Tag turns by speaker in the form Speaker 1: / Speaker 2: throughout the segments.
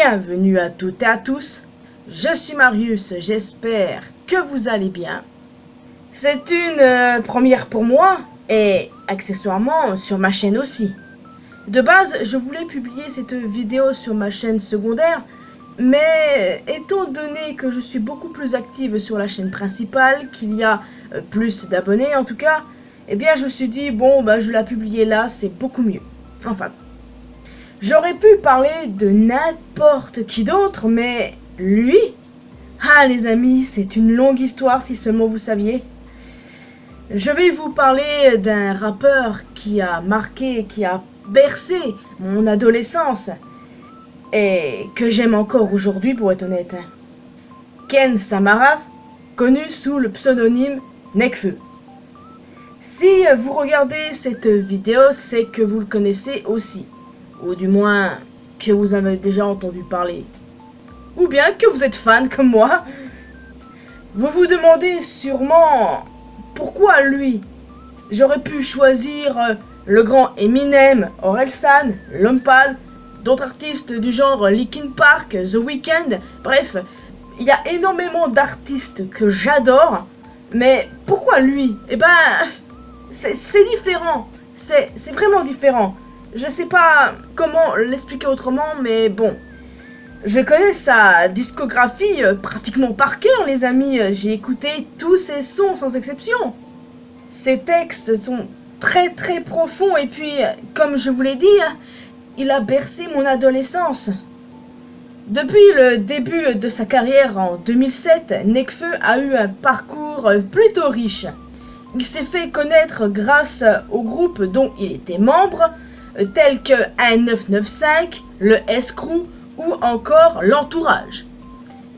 Speaker 1: Bienvenue à toutes et à tous, je suis Marius, j'espère que vous allez bien. C'est une première pour moi et accessoirement sur ma chaîne aussi. De base, je voulais publier cette vidéo sur ma chaîne secondaire, mais étant donné que je suis beaucoup plus active sur la chaîne principale, qu'il y a plus d'abonnés en tout cas, eh bien je me suis dit, bon, je vais la publier là, c'est beaucoup mieux. Enfin, j'aurais pu parler de n'importe qui d'autre, mais lui? Ah les amis, c'est une longue histoire si seulement vous saviez. Je vais vous parler d'un rappeur qui a marqué, qui a bercé mon adolescence et que j'aime encore aujourd'hui pour être honnête. Ken Samarath, connu sous le pseudonyme Nekfeu. Si vous regardez cette vidéo, c'est que vous le connaissez aussi. Ou du moins, que vous avez déjà entendu parler. Ou bien que vous êtes fan comme moi. Vous vous demandez sûrement pourquoi lui. J'aurais pu choisir le grand Eminem, Orelsan, L'Homme Pâle, d'autres artistes du genre Linkin Park, The Weeknd, bref, il y a énormément d'artistes que j'adore, mais pourquoi lui? Eh ben, c'est différent, c'est vraiment différent. Je sais pas comment l'expliquer autrement, mais bon. Je connais sa discographie pratiquement par cœur, les amis. J'ai écouté tous ses sons sans exception. Ses textes sont très très profonds et puis, comme je vous l'ai dit, il a bercé mon adolescence. Depuis le début de sa carrière en 2007, Nekfeu a eu un parcours plutôt riche. Il s'est fait connaître grâce aux groupes dont il était membre, tels que 1995, le S-Crew ou encore l'Entourage.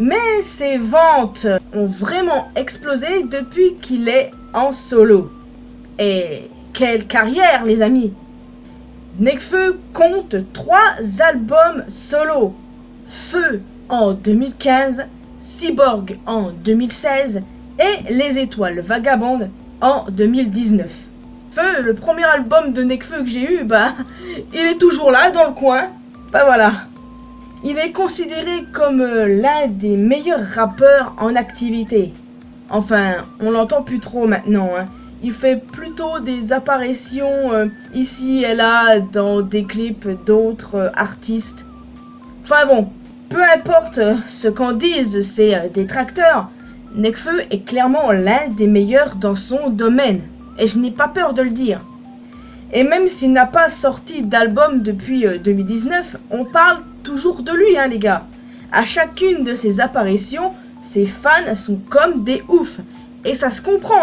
Speaker 1: Mais ses ventes ont vraiment explosé depuis qu'il est en solo. Et quelle carrière les amis! Nekfeu compte 3 albums solo. Feu en 2015, Cyborg en 2016 et Les Étoiles Vagabondes en 2019. Feu, le premier album de Nekfeu que j'ai eu, il est toujours là dans le coin. Voilà. Il est considéré comme l'un des meilleurs rappeurs en activité. Enfin, on l'entend plus trop maintenant. Il fait plutôt des apparitions ici et là dans des clips d'autres artistes. Enfin bon, peu importe ce qu'en disent ses détracteurs, Nekfeu est clairement l'un des meilleurs dans son domaine. Et je n'ai pas peur de le dire. Et même s'il n'a pas sorti d'album depuis 2019, on parle toujours de lui, les gars. À chacune de ses apparitions, ses fans sont comme des oufs. Et ça se comprend,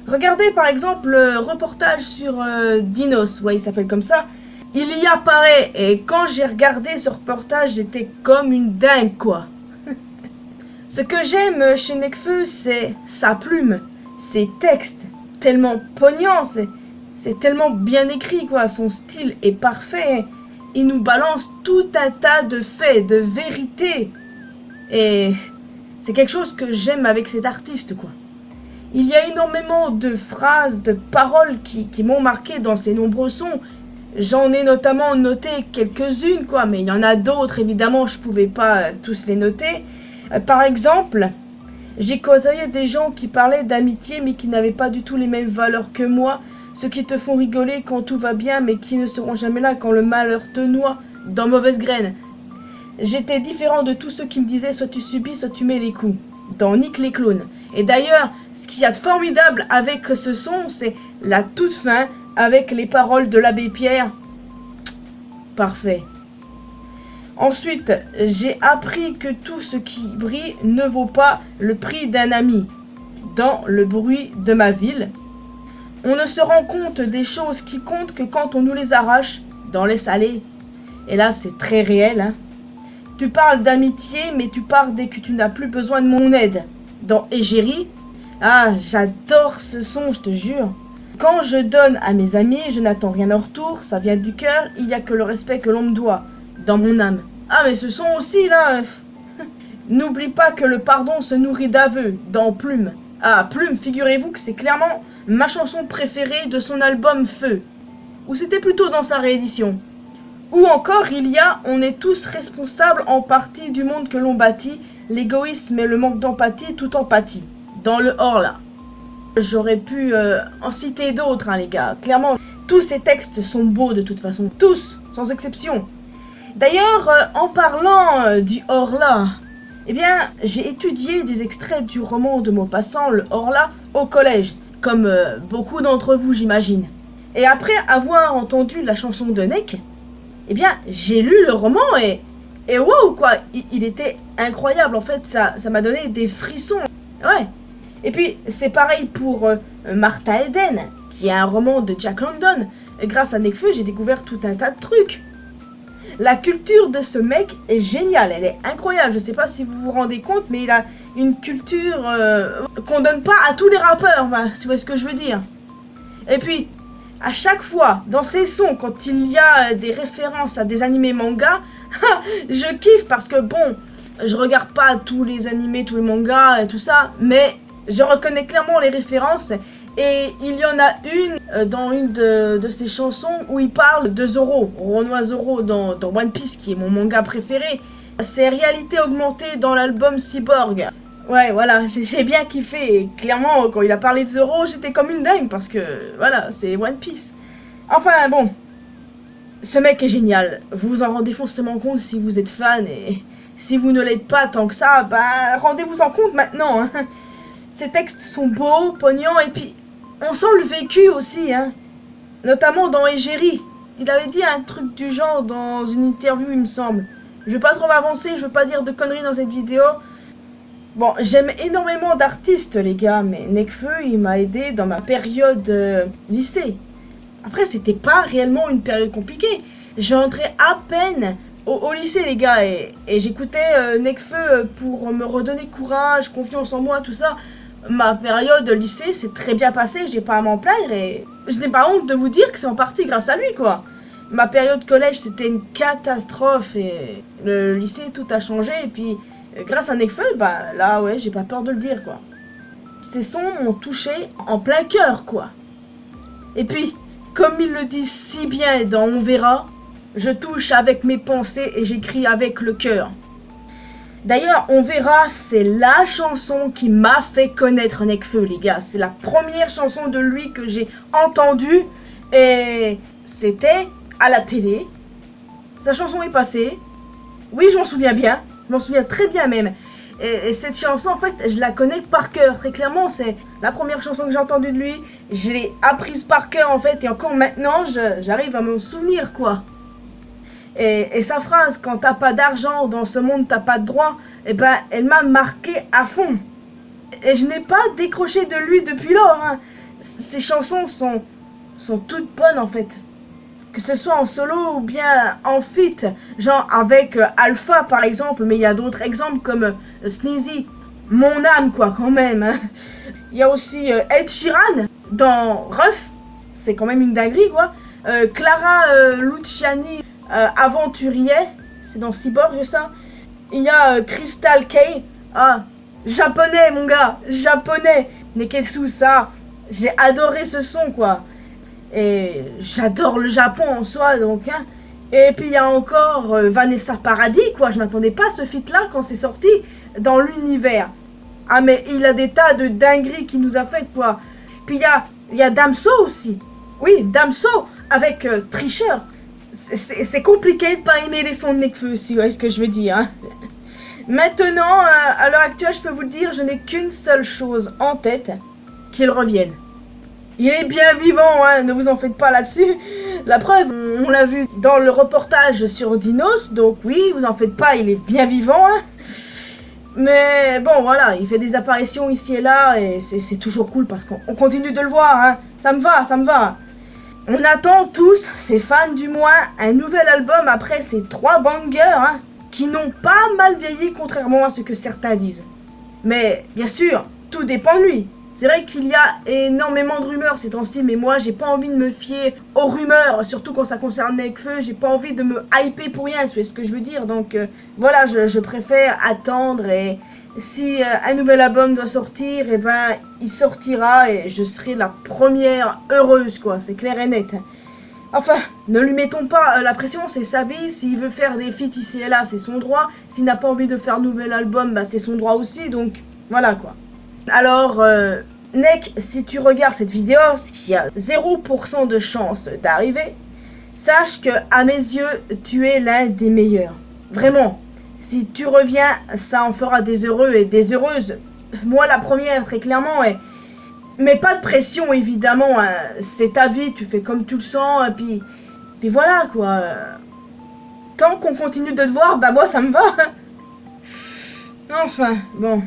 Speaker 1: Regardez par exemple le reportage sur Dinos, ouais, il s'appelle comme ça. Il y apparaît, et quand j'ai regardé ce reportage, j'étais comme une dingue, quoi. Ce que j'aime chez Nekfeu, c'est sa plume, ses textes. Tellement poignant, c'est tellement bien écrit, quoi. Son style est parfait. Il nous balance tout un tas de faits, de vérités. Et c'est quelque chose que j'aime avec cet artiste, quoi. Il y a énormément de phrases, de paroles qui m'ont marqué dans ses nombreux sons. J'en ai notamment noté quelques-unes, quoi, mais il y en a d'autres, évidemment, je pouvais pas tous les noter. Par exemple, j'ai côtoyé des gens qui parlaient d'amitié mais qui n'avaient pas du tout les mêmes valeurs que moi, ceux qui te font rigoler quand tout va bien mais qui ne seront jamais là quand le malheur te noie dans mauvaise graine. J'étais différent de tous ceux qui me disaient soit tu subis soit tu mets les coups, dans Nick les clones. Et d'ailleurs, ce qu'il y a de formidable avec ce son, c'est la toute fin avec les paroles de l'abbé Pierre. Parfait. Ensuite, j'ai appris que tout ce qui brille ne vaut pas le prix d'un ami. Dans Le bruit de ma ville, on ne se rend compte des choses qui comptent que quand on nous les arrache dans les salés. Et là, c'est très réel. Tu parles d'amitié, mais tu pars dès que tu n'as plus besoin de mon aide. Dans Égérie, j'adore ce son, je te jure. Quand je donne à mes amis, je n'attends rien en retour, ça vient du cœur, il n'y a que le respect que l'on me doit. Dans mon âme. Mais ce son aussi, là... N'oublie pas que le pardon se nourrit d'aveux, dans Plume. Plume, figurez-vous que c'est clairement ma chanson préférée de son album Feu. Ou c'était plutôt dans sa réédition. Ou encore il y a on est tous responsables en partie du monde que l'on bâtit, l'égoïsme et le manque d'empathie tout empathie. Dans le Horla. J'aurais pu en citer d'autres, hein, les gars. Clairement, tous ces textes sont beaux de toute façon. Tous, sans exception. D'ailleurs, en parlant du Horla, eh bien, j'ai étudié des extraits du roman de Maupassant, le Horla, au collège. Comme beaucoup d'entre vous, j'imagine. Et après avoir entendu la chanson de Nek, eh bien, j'ai lu le roman et wow, quoi. Il était incroyable, en fait. Ça m'a donné des frissons. Ouais. Et puis, c'est pareil pour Martha Eden, qui est un roman de Jack London. Et grâce à Nekfeu, j'ai découvert tout un tas de trucs. La culture de ce mec est géniale, elle est incroyable. Je sais pas si vous vous rendez compte, mais il a une culture qu'on donne pas à tous les rappeurs, enfin, si vous voyez ce que je veux dire. Et puis, à chaque fois, dans ses sons, quand il y a des références à des animés manga, je kiffe parce que bon, je regarde pas tous les animés, tous les mangas et tout ça, mais je reconnais clairement les références et il y en a une dans une de ses chansons où il parle de Zoro, Renoir Zoro dans One Piece qui est mon manga préféré. C'est réalité augmentée dans l'album Cyborg. Ouais, voilà, j'ai bien kiffé et clairement quand il a parlé de Zoro, j'étais comme une dingue parce que voilà, c'est One Piece. Enfin bon, ce mec est génial, vous vous en rendez forcément compte si vous êtes fan et si vous ne l'êtes pas tant que ça, bah rendez-vous en compte maintenant, hein. Ces textes sont beaux, poignants, et puis on sent le vécu aussi, hein. Notamment dans Égérie. Il avait dit un truc du genre dans une interview, il me semble. Je vais pas trop m'avancer, je veux pas dire de conneries dans cette vidéo. Bon, j'aime énormément d'artistes, les gars, mais Nekfeu, il m'a aidé dans ma période lycée. Après, c'était pas réellement une période compliquée. J'entrais à peine au lycée, les gars, et j'écoutais Nekfeu pour me redonner courage, confiance en moi, tout ça. Ma période lycée s'est très bien passée, j'ai pas à m'en plaindre et je n'ai pas honte de vous dire que c'est en partie grâce à lui, quoi. Ma période collège, c'était une catastrophe et le lycée, tout a changé et puis grâce à Nekfeu, bah là, ouais, j'ai pas peur de le dire, quoi. Ces sons m'ont touché en plein cœur, quoi. Et puis, comme il le dit si bien dans On verra, je touche avec mes pensées et j'écris avec le cœur. D'ailleurs, On verra, c'est la chanson qui m'a fait connaître Nekfeu, les gars. C'est la première chanson de lui que j'ai entendue et c'était à la télé. Sa chanson est passée. Oui, je m'en souviens bien. Je m'en souviens très bien même. Et cette chanson, en fait, je la connais par cœur. Très clairement, c'est la première chanson que j'ai entendue de lui. Je l'ai apprise par cœur, en fait. Et encore maintenant, j'arrive à m'en souvenir, quoi. Et sa phrase, quand t'as pas d'argent dans ce monde, t'as pas de droit, eh ben, elle m'a marqué à fond. Et je n'ai pas décroché de lui depuis lors, hein. Ses chansons sont toutes bonnes, en fait. Que ce soit en solo ou bien en feat, genre avec Alpha par exemple, mais il y a d'autres exemples comme Sneezy, mon âme quoi quand même, hein. Il y a aussi Ed Sheeran dans Ruff, c'est quand même une dinguerie quoi. Clara Luciani, Aventurier, c'est dans Cyborg ça. Il y a Crystal K, ah, japonais mon gars, japonais, Neketsu ça, j'ai adoré ce son quoi. Et j'adore le Japon en soi, donc, hein. Et puis il y a encore Vanessa Paradis, quoi. Je m'attendais pas à ce feat-là quand c'est sorti dans l'univers. Ah, mais il a des tas de dingueries qu'il nous a faites, quoi. Puis il y a Damso aussi. Oui, Damso avec Tricheur. C'est compliqué de pas aimer les sons de Nekfeu, si vous voyez ce que je veux dire, hein. Maintenant, à l'heure actuelle, je peux vous le dire, je n'ai qu'une seule chose en tête, qu'il revienne. Il est bien vivant, hein, ne vous en faites pas là-dessus. La preuve, on l'a vu dans le reportage sur Dinos, donc oui, vous en faites pas, il est bien vivant, hein. Mais bon, voilà, il fait des apparitions ici et là, et c'est toujours cool parce qu'on continue de le voir, hein. Ça me va, ça me va. On attend tous, ces fans du moins, un nouvel album après ces 3 bangers, hein, qui n'ont pas mal vieilli contrairement à ce que certains disent. Mais, bien sûr, tout dépend de lui. C'est vrai qu'il y a énormément de rumeurs ces temps-ci, mais moi j'ai pas envie de me fier aux rumeurs, surtout quand ça concerne Nekfeu, j'ai pas envie de me hyper pour rien, c'est ce que je veux dire, donc voilà, je préfère attendre et si un nouvel album doit sortir, et ben il sortira et je serai la première heureuse quoi, c'est clair et net. Enfin, ne lui mettons pas la pression, c'est sa vie. S'il veut faire des feats ici et là, c'est son droit. S'il n'a pas envie de faire un nouvel album, bah c'est son droit aussi. Donc, voilà quoi. Alors, Nek, si tu regardes cette vidéo, ce qui a 0% de chance d'arriver, sache que à mes yeux, tu es l'un des meilleurs. Vraiment. Si tu reviens, ça en fera des heureux et des heureuses. Moi, la première, très clairement, mais pas de pression, évidemment. Hein. C'est ta vie, tu fais comme tu le sens, et puis voilà, quoi. Tant qu'on continue de te voir, bah moi, ça me va. Enfin, bon.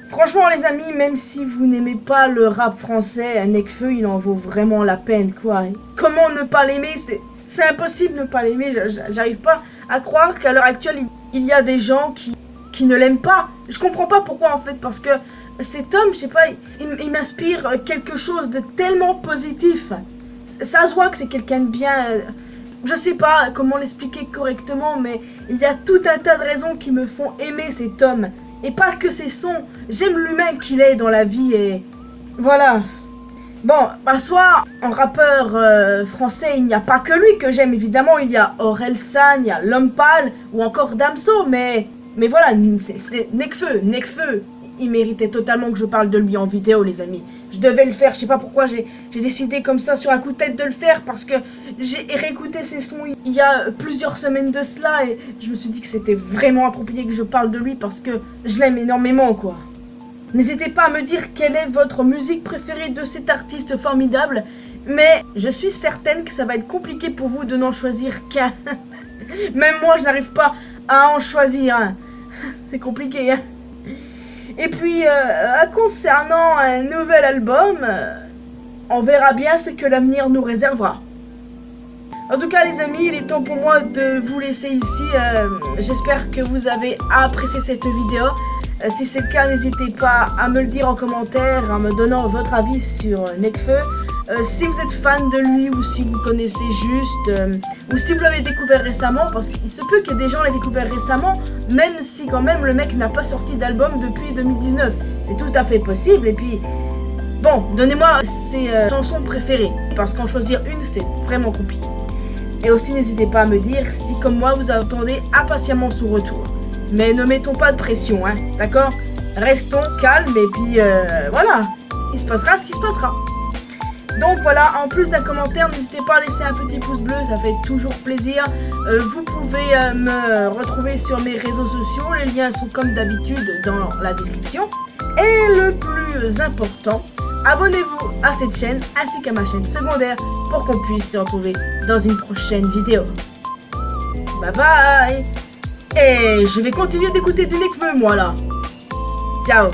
Speaker 1: Franchement, les amis, même si vous n'aimez pas le rap français, Nekfeu, il en vaut vraiment la peine, quoi. Comment ne pas l'aimer? C'est impossible de ne pas l'aimer. J'arrive pas à croire qu'à l'heure actuelle, il y a des gens qui ne l'aiment pas. Je comprends pas pourquoi, en fait, parce que cet homme, je sais pas, il m'inspire quelque chose de tellement positif. Ça se voit que c'est quelqu'un de bien. Je sais pas comment l'expliquer correctement, mais il y a tout un tas de raisons qui me font aimer cet homme. Et pas que ses sons. J'aime l'humain qu'il est dans la vie et voilà. Bon, bah soit en rappeur français, il n'y a pas que lui que j'aime, évidemment. Il y a Orelsan, il y a L'Homme Pâle ou encore Damso, mais voilà, c'est Nekfeu. Nekfeu, il méritait totalement que je parle de lui en vidéo, les amis. Je devais le faire, je sais pas pourquoi j'ai décidé comme ça sur un coup de tête de le faire, parce que j'ai réécouté ses sons il y a plusieurs semaines de cela, et je me suis dit que c'était vraiment approprié que je parle de lui, parce que je l'aime énormément, quoi. N'hésitez pas à me dire quelle est votre musique préférée de cet artiste formidable, mais je suis certaine que ça va être compliqué pour vous de n'en choisir qu'un. Même moi, je n'arrive pas à en choisir un. C'est compliqué, hein. Et puis, concernant un nouvel album, on verra bien ce que l'avenir nous réservera. En tout cas, les amis, il est temps pour moi de vous laisser ici. J'espère que vous avez apprécié cette vidéo. Si c'est le cas, n'hésitez pas à me le dire en commentaire, en me donnant votre avis sur Nekfeu. Si vous êtes fan de lui ou si vous connaissez juste, ou si vous l'avez découvert récemment, parce qu'il se peut que des gens l'aient découvert récemment, même si quand même le mec n'a pas sorti d'album depuis 2019. C'est tout à fait possible, et puis, bon, donnez-moi ses chansons préférées, parce qu'en choisir une, c'est vraiment compliqué. Et aussi, n'hésitez pas à me dire si, comme moi, vous attendez impatiemment son retour. Mais ne mettons pas de pression, hein, d'accord? Restons calmes, et puis, voilà, il se passera ce qui se passera. Donc voilà, en plus d'un commentaire, n'hésitez pas à laisser un petit pouce bleu, ça fait toujours plaisir. Vous pouvez me retrouver sur mes réseaux sociaux, les liens sont comme d'habitude dans la description. Et le plus important, abonnez-vous à cette chaîne ainsi qu'à ma chaîne secondaire pour qu'on puisse se retrouver dans une prochaine vidéo. Bye bye. Et je vais continuer d'écouter du Nekfeu moi là. Ciao.